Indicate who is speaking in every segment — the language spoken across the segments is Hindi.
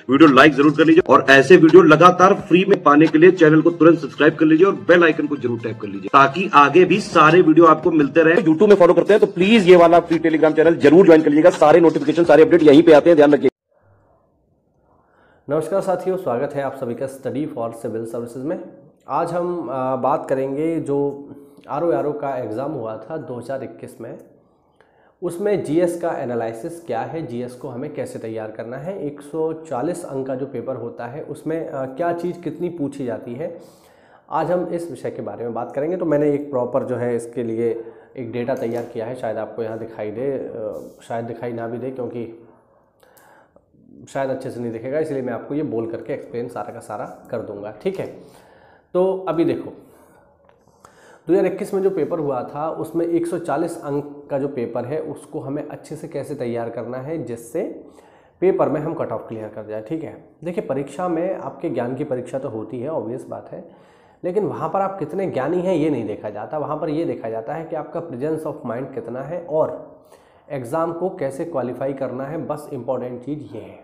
Speaker 1: वीडियो लाइक जरूर कर लीजिए और ऐसे वीडियो लगातार फ्री में पाने के लिए चैनल को तुरंत सब्सक्राइब कर लीजिए और बेल आइकन को जरूर टैप कर लीजिए ताकि आगे भी सारे वीडियो आपको मिलते रहे। यूट्यूब में फॉलो करते हैं तो प्लीज ये वाला फ्री टेलीग्राम चैनल जरूर ज्वाइन कर लीजिएगा। सारे नोटिफिकेशन सारे अपडेट यहीं पे आते हैं, ध्यान रखिए।
Speaker 2: नमस्कार साथियों, स्वागत है आप सभी का स्टडी फॉर सिविल सर्विसेज में। आज हम बात करेंगे जो आरओ का एग्ज़ाम हुआ था 2021 में, उसमें जीएस का एनालिसिस क्या है, जीएस को हमें कैसे तैयार करना है, 140 अंक का जो पेपर होता है उसमें क्या चीज़ कितनी पूछी जाती है। आज हम इस विषय के बारे में बात करेंगे। तो मैंने एक प्रॉपर जो है इसके लिए एक डेटा तैयार किया है, शायद आपको यहाँ दिखाई दे, शायद दिखाई ना भी दे क्योंकि शायद अच्छे से नहीं दिखेगा, इसलिए मैं आपको ये बोल करके एक्सप्लेन सारा का सारा कर दूंगा, ठीक है। तो अभी देखो 2021 में जो पेपर हुआ था उसमें 140 अंक का जो पेपर है उसको हमें अच्छे से कैसे तैयार करना है जिससे पेपर में हम कट ऑफ क्लियर कर जाए, ठीक है। देखिए परीक्षा में आपके ज्ञान की परीक्षा तो होती है, ऑब्वियस बात है, लेकिन वहाँ पर आप कितने ज्ञानी हैं ये नहीं देखा जाता। वहाँ पर ये देखा जाता है कि आपका प्रेजेंस ऑफ माइंड कितना है और एग्ज़ाम को कैसे क्वालिफाई करना है, बस इम्पॉर्टेंट चीज़ ये है।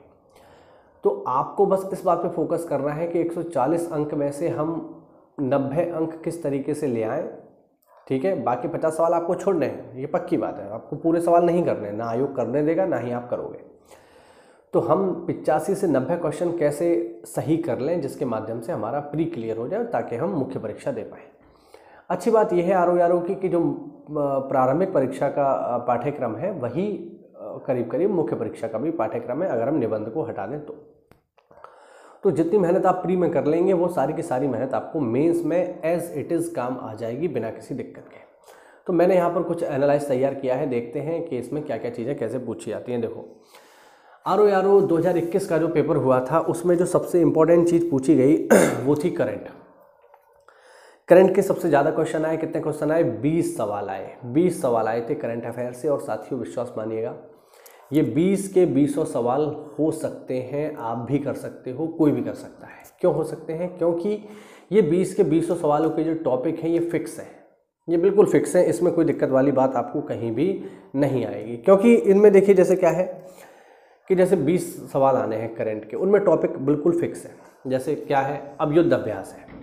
Speaker 2: तो आपको बस इस बात पे फोकस करना है कि 140 अंक में से हम 90 अंक किस तरीके से ले आएँ, ठीक है। बाकी 50 सवाल आपको छोड़ने हैं, ये पक्की बात है, आपको पूरे सवाल नहीं करने, ना आयोग करने देगा ना ही आप करोगे। तो हम 85 से 90 क्वेश्चन कैसे सही कर लें जिसके माध्यम से हमारा प्री क्लियर हो जाए ताकि हम मुख्य परीक्षा दे पाएँ। अच्छी बात यह है आरओ की कि जो प्रारंभिक परीक्षा का पाठ्यक्रम है वही करीब करीब मुख्य परीक्षा का भी पाठ्यक्रम है, अगर हम निबंध को हटा दें तो जितनी मेहनत आप प्री में कर लेंगे वो सारी की सारी मेहनत आपको मेंस में एज इट इज़ काम आ जाएगी बिना किसी दिक्कत के। तो मैंने यहाँ पर कुछ एनालाइज तैयार किया है, देखते हैं कि इसमें क्या क्या चीज़ें कैसे पूछी जाती हैं। देखो आरओ 2021 का जो पेपर हुआ था उसमें जो सबसे इम्पोर्टेंट चीज़ पूछी गई वो थी करंट के सबसे ज़्यादा क्वेश्चन आए। कितने क्वेश्चन आए? 20 सवाल आए। 20 सवाल आए थे करंट अफेयर से। और साथियों विश्वास मानिएगा, ये 20 के 20 सवाल हो सकते हैं, आप भी कर सकते हो, कोई भी कर सकता है। क्यों हो सकते हैं? क्योंकि ये 20 के 20 सवालों के जो टॉपिक हैं ये फिक्स हैं, ये बिल्कुल फिक्स हैं, इसमें कोई दिक्कत वाली बात आपको कहीं भी नहीं आएगी। क्योंकि इनमें देखिए जैसे क्या है कि जैसे 20 सवाल आने हैं करंट के, उनमें टॉपिक बिल्कुल फिक्स है। जैसे क्या है, अब युद्ध अभ्यास है,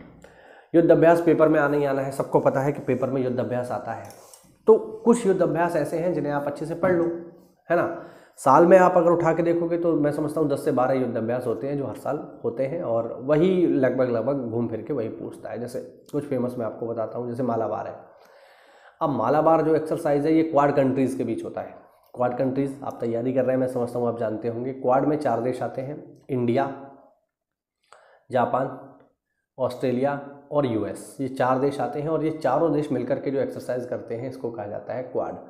Speaker 2: युद्ध अभ्यास पेपर में आना ही आना है, सबको पता है कि पेपर में युद्ध अभ्यास आता है। तो कुछ युद्ध अभ्यास ऐसे हैं जिन्हें आप अच्छे से पढ़ लो, है ना। साल में आप अगर उठा के देखोगे तो मैं समझता हूँ 10 से 12 युद्ध अभ्यास होते हैं जो हर साल होते हैं, और वही लगभग घूम फिर के वही पूछता है। जैसे कुछ फेमस मैं आपको बताता हूँ, जैसे मालाबार है। अब मालाबार जो एक्सरसाइज है ये क्वाड कंट्रीज़ के बीच होता है। क्वाड कंट्रीज़ आप तैयारी कर रहे हैं, मैं समझता हूँ आप जानते होंगे। क्वाड में 4 देश आते हैं, इंडिया, जापान, ऑस्ट्रेलिया और यूएस। ये 4 देश आते हैं और ये चारों देश मिलकर के जो एक्सरसाइज करते हैं इसको कहा जाता है क्वाड।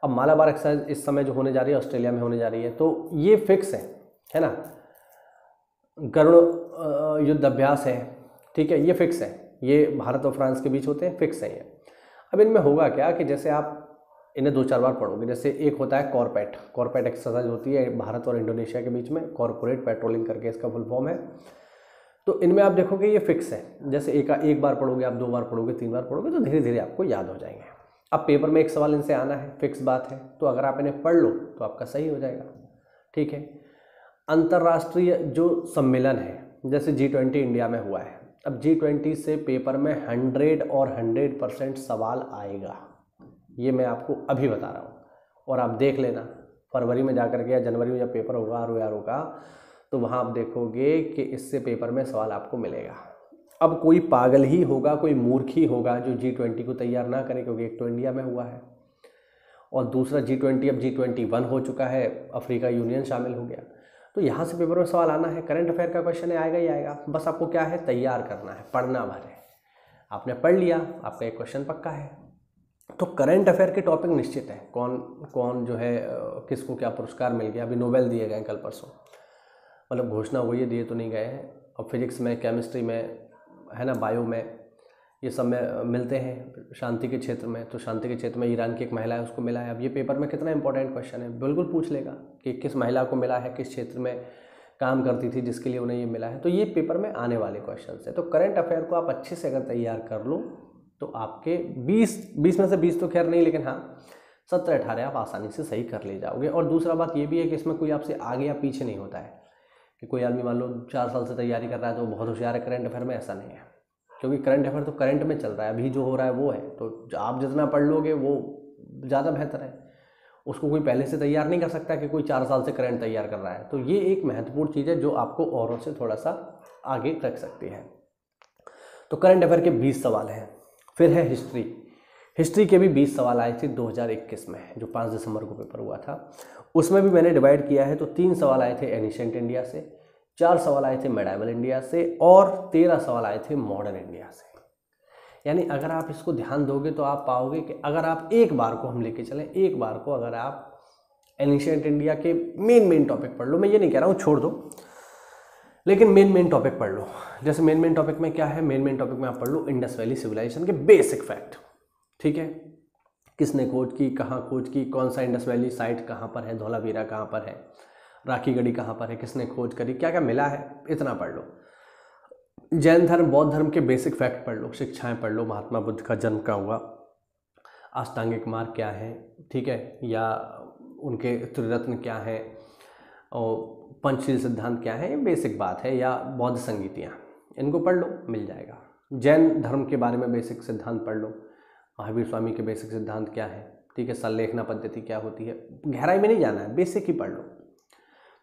Speaker 2: अब मालाबार एक्सरसाइज इस समय जो होने जा रही है ऑस्ट्रेलिया में होने जा रही है, तो ये फिक्स है ना। गरुड़ युद्ध अभ्यास है, ठीक है, ये फिक्स है, ये भारत और फ्रांस के बीच होते हैं, फिक्स है ये। अब इनमें होगा क्या कि जैसे आप इन्हें 2-4 बार पढ़ोगे। जैसे एक होता है कॉर्पेट एक्सरसाइज होती है भारत और इंडोनेशिया के बीच में, कॉर्पोरेट पेट्रोलिंग करके इसका फुल फॉर्म है। तो इनमें आप देखोगे ये फिक्स है, जैसे एक बार पढ़ोगे आप, 2 बार पढ़ोगे, 3 बार पढ़ोगे तो धीरे धीरे आपको याद हो जाएंगे। अब पेपर में एक सवाल इनसे आना है, फिक्स बात है, तो अगर आप इन्हें पढ़ लो तो आपका सही हो जाएगा, ठीक है। अंतर्राष्ट्रीय जो सम्मेलन है, जैसे G20 इंडिया में हुआ है, अब G20 से पेपर में 100 और 100% सवाल आएगा, ये मैं आपको अभी बता रहा हूँ। और आप देख लेना फरवरी में जाकर के या जनवरी में जब पेपर होगा आरओ का, तो वहाँ आप देखोगे कि इससे पेपर में सवाल आपको मिलेगा। अब कोई पागल ही होगा, कोई मूर्ख ही होगा जो G20 को तैयार ना करे, क्योंकि एक तो इंडिया में हुआ है और दूसरा G20 अब G21 हो चुका है, अफ्रीका यूनियन शामिल हो गया। तो यहाँ से पेपर में सवाल आना है, करंट अफेयर का क्वेश्चन है, आएगा ही आएगा। बस आपको क्या है, तैयार करना है, पढ़ना भर है। आपने पढ़ लिया, आपका एक क्वेश्चन पक्का है। तो करंट अफेयर के टॉपिक निश्चित है, कौन कौन जो है किसको क्या पुरस्कार मिल गया। अभी नोबेल दिए गए कल परसों, मतलब घोषणा हुई है, दिए तो नहीं गए हैं। अब फिजिक्स में, केमिस्ट्री में, है ना, बायो में, ये सब में मिलते हैं। शांति के क्षेत्र में, तो शांति के क्षेत्र में ईरान की एक महिला है, उसको मिला है। अब ये पेपर में कितना इंपॉर्टेंट क्वेश्चन है, बिल्कुल पूछ लेगा कि किस महिला को मिला है, किस क्षेत्र में काम करती थी जिसके लिए उन्हें ये मिला है। तो ये पेपर में आने वाले क्वेश्चन है। तो करंट अफेयर को आप अच्छे से अगर तैयार कर लो तो आपके 20 में से 20 तो खैर नहीं, लेकिन हाँ 17-18 आप आसानी से सही कर ले जाओगे। और दूसरा बात ये भी है कि इसमें कोई आपसे आगे या पीछे नहीं होता है। कि कोई आदमी मान लो 4 साल से तैयारी कर रहा है तो बहुत होशियार है करंट अफेयर में, ऐसा नहीं है। क्योंकि करंट अफेयर तो करंट में चल रहा है, अभी जो हो रहा है वो है, तो आप जितना पढ़ लोगे वो ज़्यादा बेहतर है। उसको कोई पहले से तैयार नहीं कर सकता कि कोई 4 साल से करंट तैयार कर रहा है। तो ये एक महत्वपूर्ण चीज़ है जो आपको औरों से थोड़ा सा आगे रख सकती है। तो करंट अफेयर के 20 सवाल हैं। फिर है हिस्ट्री। हिस्ट्री के भी 20 सवाल आए थे 2021 में, जो 5 दिसंबर को पेपर हुआ था। उसमें भी मैंने डिवाइड किया है, तो 3 सवाल आए थे एनिशिएंट इंडिया से, 4 सवाल आए थे मेडाइवल इंडिया से और 13 सवाल आए थे मॉडर्न इंडिया से। यानी अगर आप इसको ध्यान दोगे तो आप पाओगे कि अगर आप एक बार को हम लेके चलें, एक बार को अगर आप एनिशिएंट इंडिया के मेन टॉपिक पढ़ लो, मैं ये नहीं कह रहा हूँ छोड़ दो, लेकिन मेन टॉपिक पढ़ लो। जैसे मेन टॉपिक में क्या है, मेन टॉपिक में आप पढ़ लो इंडस वैली सिविलाइजेशन के बेसिक फैक्ट, ठीक है, किसने खोज की, कहाँ खोज की, कौन सा इंडस वैली साइट कहाँ पर है, धौलावीरा कहाँ पर है, राखी गढ़ी कहाँ पर है, किसने खोज करी, क्या क्या मिला है, इतना पढ़ लो। जैन धर्म, बौद्ध धर्म के बेसिक फैक्ट पढ़ लो, शिक्षाएं पढ़ लो, महात्मा बुद्ध का जन्म कहाँ हुआ, अष्टांगिक मार्ग क्या है, ठीक है, या उनके त्रिरत्न क्या है, और पंचशील सिद्धांत क्या है, ये बेसिक बात है, या बौद्ध संगीतियाँ, इनको पढ़ लो, मिल जाएगा। जैन धर्म के बारे में बेसिक सिद्धांत पढ़ लो, महावीर स्वामी के बेसिक सिद्धांत क्या है, ठीक है, संलेखना पद्धति क्या होती है, गहराई में नहीं जाना है, बेसिक ही पढ़ लो।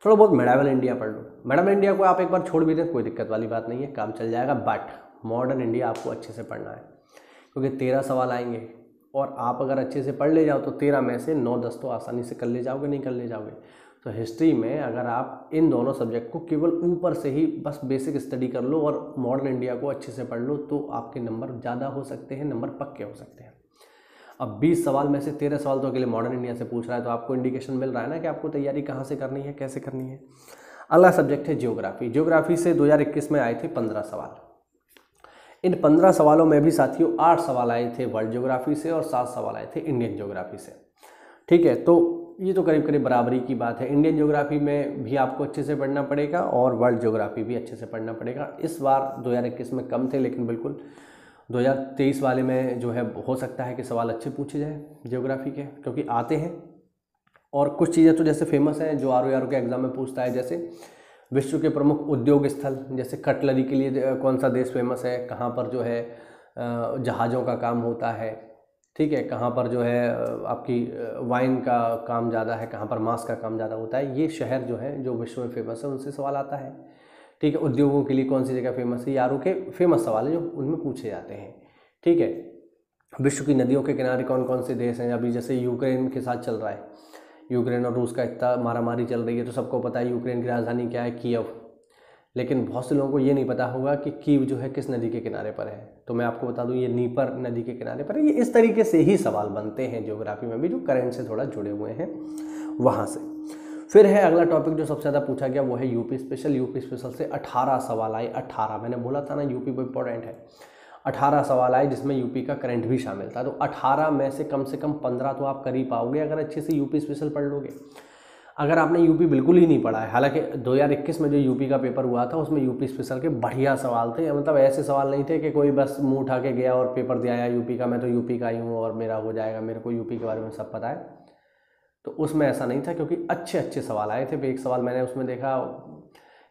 Speaker 2: थोड़ा बहुत मेडाइवल इंडिया पढ़ लो। मेडाइवल इंडिया को आप एक बार छोड़ भी दें कोई दिक्कत वाली बात नहीं है, काम चल जाएगा। बट मॉडर्न इंडिया आपको अच्छे से पढ़ना है, क्योंकि 13 सवाल आएंगे और आप अगर अच्छे से पढ़ ले जाओ तो 13 में से 9-10 तो आसानी से कर ले जाओगे, नहीं कर ले जाओगे। तो हिस्ट्री में अगर आप इन दोनों सब्जेक्ट को केवल ऊपर से ही बस बेसिक स्टडी कर लो और मॉडर्न इंडिया को अच्छे से पढ़ लो, तो आपके नंबर ज़्यादा हो सकते हैं, नंबर पक्के हो सकते हैं। अब 20 सवाल में से 13 सवाल तो अकेले मॉडर्न इंडिया से पूछ रहा है, तो आपको इंडिकेशन मिल रहा है ना कि आपको तैयारी कहाँ से करनी है, कैसे करनी है। अगला सब्जेक्ट है ज्योग्राफी। ज्योग्राफी से 2021 में आए थे 15 सवाल। इन 15 सवालों में भी साथियों 8 सवाल आए थे वर्ल्ड ज्योग्राफी से और 7 सवाल आए थे इंडियन ज्योग्राफी से, ठीक है। तो ये तो करीब करीब बराबरी की बात है। इंडियन ज्योग्राफी में भी आपको अच्छे से पढ़ना पड़ेगा और वर्ल्ड ज्योग्राफी भी अच्छे से पढ़ना पड़ेगा। इस बार 2021 में कम थे, लेकिन बिल्कुल 2023 वाले में जो है हो सकता है कि सवाल अच्छे पूछे जाएँ ज्योग्राफी के, क्योंकि आते हैं। और कुछ चीज़ें तो जैसे फेमस हैं जो आर के एग्ज़ाम में पूछता है, जैसे विश्व के प्रमुख उद्योग स्थल, जैसे कटलरी के लिए कौन सा देश फेमस है, कहाँ पर जो है जहाज़ों का काम होता है, ठीक है, कहाँ पर जो है आपकी वाइन का काम ज़्यादा है, कहाँ पर मांस का काम ज़्यादा होता है। ये शहर जो है जो विश्व में फेमस है उनसे सवाल आता है, ठीक है। उद्योगों के लिए कौन सी जगह फेमस है, यारों के फेमस सवाल है जो उनमें पूछे जाते हैं, ठीक है। विश्व की नदियों के किनारे कौन कौन से देश हैं, अभी जैसे यूक्रेन के साथ चल रहा है, यूक्रेन और रूस का इतना मारामारी चल रही है, तो सबको पता है यूक्रेन की राजधानी क्या है, कीव। लेकिन बहुत से लोगों को ये नहीं पता होगा कि कीव जो है किस नदी के किनारे पर है। तो मैं आपको बता दूं ये नीपर नदी के किनारे पर है। ये इस तरीके से ही सवाल बनते हैं ज्योग्राफी में भी, जो करंट से थोड़ा जुड़े हुए हैं वहाँ से। फिर है अगला टॉपिक जो सबसे ज़्यादा पूछा गया, वो है यूपी स्पेशल। यूपी स्पेशल से 18 सवाल आए। 18, मैंने बोला था ना यूपी बहुत इंपॉर्टेंट है। 18 सवाल आए जिसमें यूपी का करंट भी शामिल था। तो 18 में से कम 15 तो आप कर ही पाओगे अगर अच्छे से यूपी स्पेशल पढ़ लोगे। अगर आपने यूपी बिल्कुल ही नहीं पढ़ा है, हालांकि 2021 में जो यूपी का पेपर हुआ था उसमें यूपी स्पेशल के बढ़िया सवाल थे, मतलब ऐसे सवाल नहीं थे कि कोई बस मुंह उठा के गया और पेपर दिया आया यूपी का, मैं तो यूपी का ही हूँ और मेरा हो जाएगा, मेरे को यूपी के बारे में सब पता है। तो उसमें ऐसा नहीं था, क्योंकि अच्छे अच्छे सवाल आए थे। एक सवाल मैंने उसमें देखा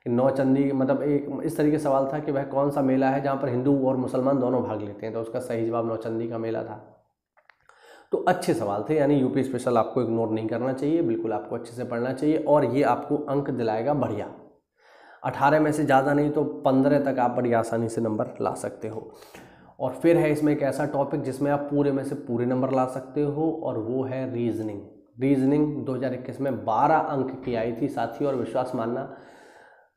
Speaker 2: कि नौचंदी, मतलब एक इस तरीके सवाल था कि वह कौन सा मेला है जहाँ पर हिंदू और मुसलमान दोनों भाग लेते हैं, तो उसका सही जवाब नौचंदी का मेला था। तो अच्छे सवाल थे, यानी यूपी स्पेशल आपको इग्नोर नहीं करना चाहिए, बिल्कुल आपको अच्छे से पढ़ना चाहिए और ये आपको अंक दिलाएगा बढ़िया। 18 में से ज़्यादा नहीं तो 15 तक आप बड़ी आसानी से नंबर ला सकते हो। और फिर है इसमें एक ऐसा टॉपिक जिसमें आप पूरे में से पूरे नंबर ला सकते हो, और वो है रीजनिंग। रीजनिंग 2021 में 12 अंक की आई थी साथी, और विश्वास मानना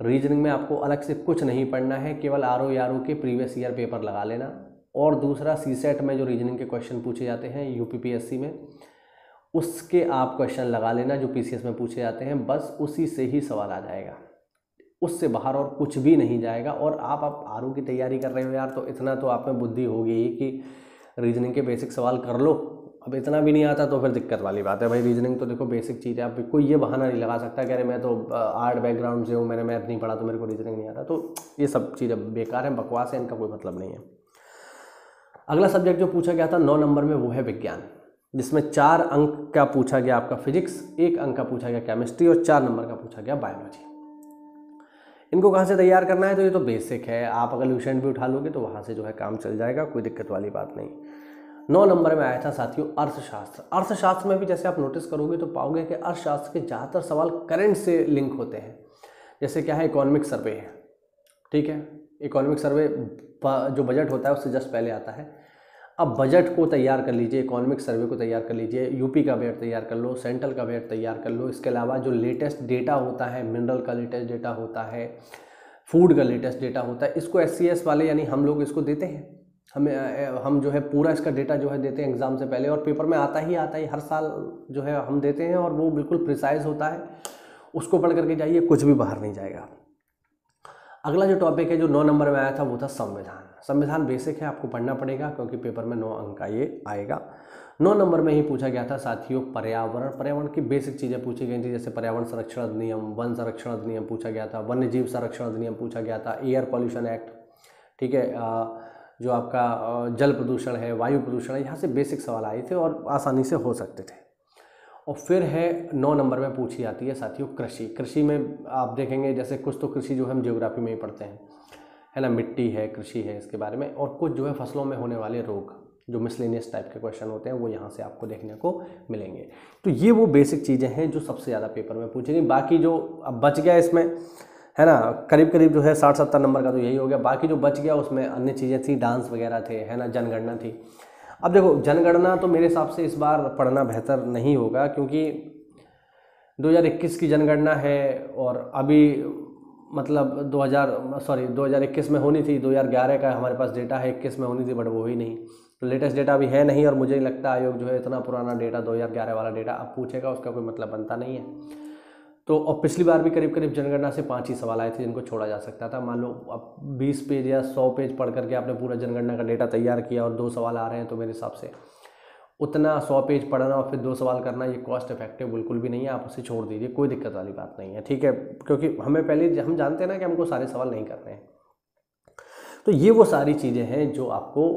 Speaker 2: रीजनिंग में आपको अलग से कुछ नहीं पढ़ना है, केवल आरओ के प्रीवियस ईयर पेपर लगा लेना। और दूसरा सीसेट में जो रीजनिंग के क्वेश्चन पूछे जाते हैं यूपीपीएससी में, उसके आप क्वेश्चन लगा लेना जो पीसीएस में पूछे जाते हैं, बस उसी से ही सवाल आ जाएगा, उससे बाहर और कुछ भी नहीं जाएगा। और आप आरओ की तैयारी कर रहे हो यार, तो इतना तो आप में बुद्धि होगी ही कि रीजनिंग के बेसिक सवाल कर लो। अब इतना भी नहीं आता तो फिर दिक्कत वाली बात है भाई। रीजनिंग तो देखो बेसिक चीज़ है, आप कोई ये बहाना नहीं लगा सकता कि अरे मैं तो आर्ट बैकग्राउंड से हूँ, मैंने मैथ नहीं पढ़ा तो मेरे को रीजनिंग नहीं आता। तो ये सब चीज़ें बेकार हैं, बकवास है, इनका कोई मतलब नहीं है। अगला सब्जेक्ट जो पूछा गया था 9 नंबर में, वो है विज्ञान, जिसमें 4 अंक का पूछा गया आपका फिजिक्स, 1 अंक का पूछा गया केमिस्ट्री और 4 नंबर का पूछा गया बायोलॉजी। इनको कहाँ से तैयार करना है, तो ये तो बेसिक है, आप अगर ल्यूसेंट भी उठा लोगे तो वहाँ से जो है काम चल जाएगा, कोई दिक्कत वाली बात नहीं। 9 नंबर में आया था साथियों अर्थशास्त्र। अर्थशास्त्र में भी जैसे आप नोटिस करोगे तो पाओगे कि अर्थशास्त्र के ज़्यादातर सवाल करंट से लिंक होते हैं। जैसे क्या है, इकोनॉमिक सर्वे है, ठीक है, इकोनॉमिक सर्वे जो बजट होता है उससे जस्ट पहले आता है। अब बजट को तैयार कर लीजिए, इकोनॉमिक सर्वे को तैयार कर लीजिए, यूपी का बजट तैयार कर लो, सेंट्रल का बजट तैयार कर लो। इसके अलावा जो लेटेस्ट डेटा होता है, मिनरल का लेटेस्ट डेटा होता है, फूड का लेटेस्ट डेटा होता है, इसको SCS वाले यानी हम लोग इसको देते हैं। हम जो है पूरा इसका डेटा जो है देते हैं एग्ज़ाम से पहले, और पेपर में आता ही हर साल जो है हम देते हैं, और वो बिल्कुल प्रिसाइज होता है। उसको पढ़ करके जाइए, कुछ भी बाहर नहीं जाएगा। अगला जो टॉपिक है जो 9 नंबर में आया था वो था संविधान। संविधान बेसिक है, आपको पढ़ना पड़ेगा क्योंकि पेपर में 9 अंक का ये आएगा। 9 नंबर में ही पूछा गया था साथियों पर्यावरण। पर्यावरण की बेसिक चीज़ें पूछी गई थी, जैसे पर्यावरण संरक्षण अधिनियम, वन संरक्षण अधिनियम पूछा गया था, वन्य जीव संरक्षण अधिनियम पूछा गया था, एयर पॉल्यूशन एक्ट, ठीक है, जो आपका जल प्रदूषण है, वायु प्रदूषण है, यहाँ से बेसिक सवाल आए थे और आसानी से हो सकते थे। और फिर है 9 नंबर में पूछी जाती है साथियों कृषि। कृषि में आप देखेंगे जैसे कुछ तो कृषि जो हम ज्योग्राफी में ही पढ़ते हैं, है ना, मिट्टी है, कृषि है, इसके बारे में, और कुछ जो है फसलों में होने वाले रोग, जो मिसलेनियस टाइप के क्वेश्चन होते हैं वो यहाँ से आपको देखने को मिलेंगे। तो ये वो बेसिक चीज़ें हैं जो सबसे ज़्यादा पेपर में पूछेंगी। बाकी जो अब बच गया इसमें, है ना, करीब करीब जो है 60-70 नंबर का तो यही हो गया। बाकी जो बच गया उसमें अन्य चीज़ें थी, डांस वगैरह थे, है ना, जनगणना थी। अब देखो जनगणना तो मेरे हिसाब से इस बार पढ़ना बेहतर नहीं होगा, क्योंकि 2021 की जनगणना है और अभी मतलब 2021 में होनी थी, 2011 का हमारे पास डेटा है, 21 में होनी थी, बट वो ही नहीं, तो लेटेस्ट डेटा भी है नहीं। और मुझे नहीं लगता आयोग जो है इतना पुराना डेटा 2011 वाला डेटा अब पूछेगा, उसका कोई मतलब बनता नहीं है। तो और पिछली बार भी करीब करीब जनगणना से 5 ही सवाल आए थे जिनको छोड़ा जा सकता था। मान लो अब 20 पेज या 100 पेज पढ़ करके आपने पूरा जनगणना का डेटा तैयार किया और 2 सवाल आ रहे हैं, तो मेरे हिसाब से उतना 100 पेज पढ़ना और फिर 2 सवाल करना ये कॉस्ट इफेक्टिव बिल्कुल भी नहीं है। आप उसे छोड़ दीजिए, कोई दिक्कत वाली बात नहीं है, ठीक है, क्योंकि हमें पहले हम जानते हैं ना कि हमको सारे सवाल नहीं करने हैं। तो ये वो सारी चीज़ें हैं जो आपको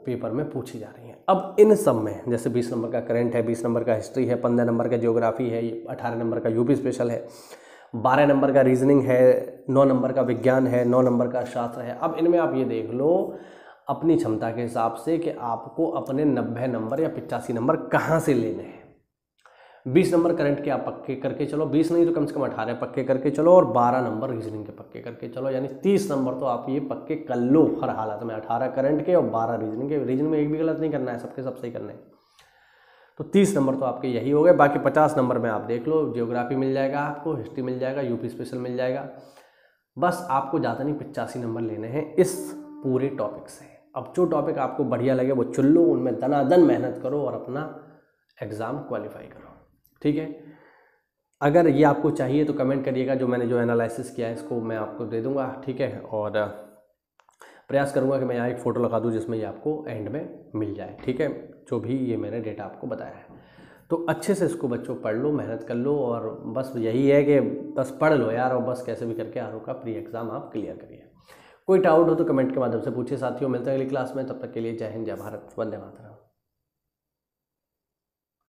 Speaker 2: पेपर में पूछी जा रही हैं। अब इन सब में जैसे 20 नंबर का करंट है, 20 नंबर का हिस्ट्री है, 15 नंबर का ज्योग्राफी है, 18 नंबर का यूपी स्पेशल है, 12 नंबर का रीजनिंग है, 9 नंबर का विज्ञान है, 9 नंबर का शास्त्र है। अब इनमें आप ये देख लो अपनी क्षमता के हिसाब से कि आपको अपने 90 नंबर या 85 नंबर कहाँ से लेने हैं। 20 नंबर करंट के आप पक्के करके चलो, 20 नहीं तो कम से कम 18 पक्के करके चलो, और 12 नंबर रीजनिंग के पक्के करके चलो, यानी 30 नंबर तो आप ये पक्के कर लो हर हालत में। 18 करंट के और 12 रीजनिंग के। रीजनिंग में एक भी गलत नहीं करना है, सबके सब सही करने हैं। तो 30 नंबर तो आपके यही हो गए। बाकी 50 नंबर में आप देख लो, ज्योग्राफी मिल जाएगा आपको, हिस्ट्री मिल जाएगा, यूपी स्पेशल मिल जाएगा। बस आपको ज़्यादा नहीं 85 नंबर लेने हैं इस पूरे टॉपिक से। अब जो टॉपिक आपको बढ़िया लगे वो चुन लो, उनमें दनादन मेहनत करो और अपना एग्ज़ाम क्वालिफाई करो, ठीक है। अगर ये आपको चाहिए तो कमेंट करिएगा, जो मैंने जो एनालिसिस किया है इसको मैं आपको दे दूंगा, ठीक है। और प्रयास करूंगा कि मैं यहाँ एक फ़ोटो लगा दूँ जिसमें ये आपको एंड में मिल जाए, ठीक है, जो भी ये मैंने डेटा आपको बताया है। तो अच्छे से इसको बच्चों पढ़ लो, मेहनत कर लो, और बस यही है कि बस पढ़ लो यार, और बस कैसे भी करके आरओ का प्री एग्ज़ाम आप क्लियर करिए। कोई डाउट हो तो कमेंट के माध्यम से पूछिए साथियों। मिलते हैं अगली क्लास में, तब तक के लिए जय हिंद, जय भारत, वंदे मातरम।